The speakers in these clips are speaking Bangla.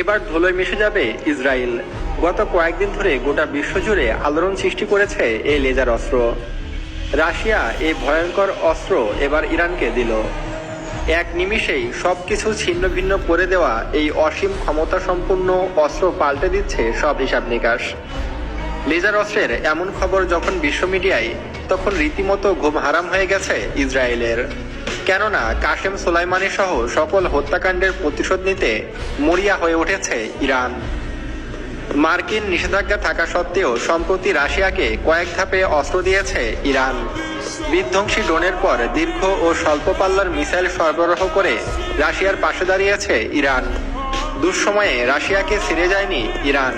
এবার ধুলোয় মিশে যাবে ইসরায়েল। গত কয়েকদিন ধরে গোটা বিশ্বজুড়ে আলোড়ন সৃষ্টি করেছে এই লেজার অস্ত্র। রাশিয়া এই ভয়ঙ্কর অস্ত্র এবার ইরানকে দিল। এক নিমিষেই সবকিছু ছিন্ন ভিন্ন করে দেওয়া এই অসীম ক্ষমতা সম্পন্ন অস্ত্র পাল্টে দিচ্ছে সব হিসাব নিকাশ। লেজার অস্ত্রের এমন খবর যখন বিশ্ব মিডিয়ায়, তখন রীতিমতো ঘুম হারাম হয়ে গেছে ইসরায়েলের। কেননা কাশেম সোলাইমানি সহ সকল হত্যাকাণ্ডের প্রতিশোধ নিতে মরিয়া হয়ে উঠেছে ইরান। মার্কিন নিষেধাজ্ঞা থাকা সত্ত্বেও সম্প্রতি রাশিয়াকে কয়েক ধাপে অস্ত্র দিয়েছে ইরান। বিধ্বংসী ড্রোনের পর দীর্ঘ ও স্বল্প পাল্লার মিসাইল সরবরাহ করে রাশিয়ার পাশে দাঁড়িয়েছে ইরান। দুঃসময়ে রাশিয়াকে ছেড়ে যায়নি ইরান।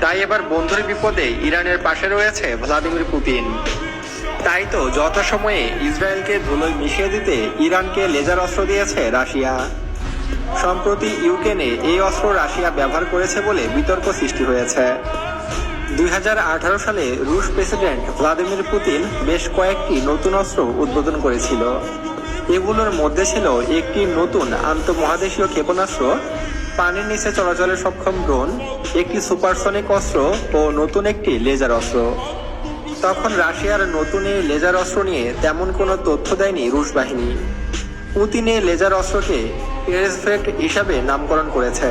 তাই এবার বন্ধুর বিপদে ইরানের পাশে রয়েছে ভ্লাদিমির পুতিন। তাই তো যথাসময়ে ইসরায়েলকে ধুলোয় মিশিয়ে দিতে ইরানকে লেজার অস্ত্র দিয়েছে রাশিয়া। সম্প্রতি ইউক্রেনে এই অস্ত্র রাশিয়া ব্যবহার করেছে বলে বিতর্ক সৃষ্টি হয়েছে। 2018 সালে রুশ প্রেসিডেন্ট ভ্লাদিমির পুতিন বেশ কয়েকটি নতুন অস্ত্র উদ্বোধন করেছিল। এগুলোর মধ্যে ছিল একটি নতুন আন্তঃমহাদেশীয় ক্ষেপণাস্ত্র, পানির নিচে চলাচলে সক্ষম ড্রোন, একটি সুপারসনিক অস্ত্র ও নতুন একটি লেজার অস্ত্র। তখন রাশিয়ার নতুন এই লেজার অস্ত্র নিয়ে তেমন কোনো তথ্য দেয়নি রুশ বাহিনী। পুতিন এই লেজার অস্ত্রকে পেরেসভেট হিসাবে নামকরণ করেছে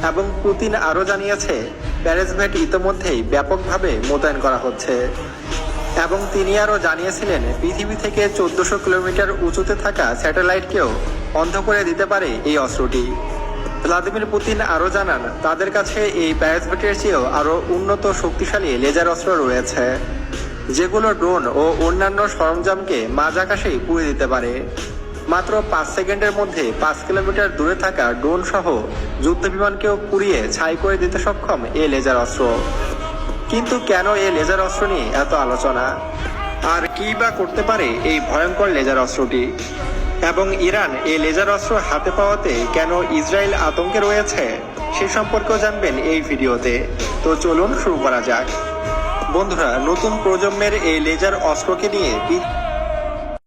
এবং পুতিন আরও জানিয়েছে পেরেসভেট ইতোমধ্যেই ব্যাপকভাবে মোতায়েন করা হচ্ছে। এবং তিনি আরও জানিয়েছিলেন পৃথিবী থেকে 1400 কিলোমিটার উঁচুতে থাকা স্যাটেলাইটকেও অন্ধ করে দিতে পারে এই অস্ত্রটি। ভ্লাদিমির পুতিন আরও জানান তাদের কাছে এই পেরেসভেটের চেয়েও আরও উন্নত শক্তিশালী লেজার অস্ত্র রয়েছে, যেগুলো ড্রোন ও অন্যান্য সরঞ্জামকে মাঝ আকাশেই পুড়ে দিতে পারে। মাত্র 5 সেকেন্ডের মধ্যে 5 কিলোমিটার দূরে থাকা ড্রোন সহ যুদ্ধ বিমানকেও পুড়িয়ে ছাই করে দিতে সক্ষম এই লেজার অস্ত্র। কিন্তু কেন এই লেজার অস্ত্র নিয়ে এত আলোচনা? আর কি বা করতে পারে এই ভয়ঙ্কর লেজার অস্ত্রটি? এবং ইরান এই লেজার অস্ত্র হাতে পাওয়াতে কেন ইসরায়েল আতঙ্কে রয়েছে সে সম্পর্কেও জানবেন এই ভিডিওতে। তো চলুন শুরু করা যাক। বন্ধুরা, নতুন প্রজন্মের এই লেজার অস্ত্রকে নিয়ে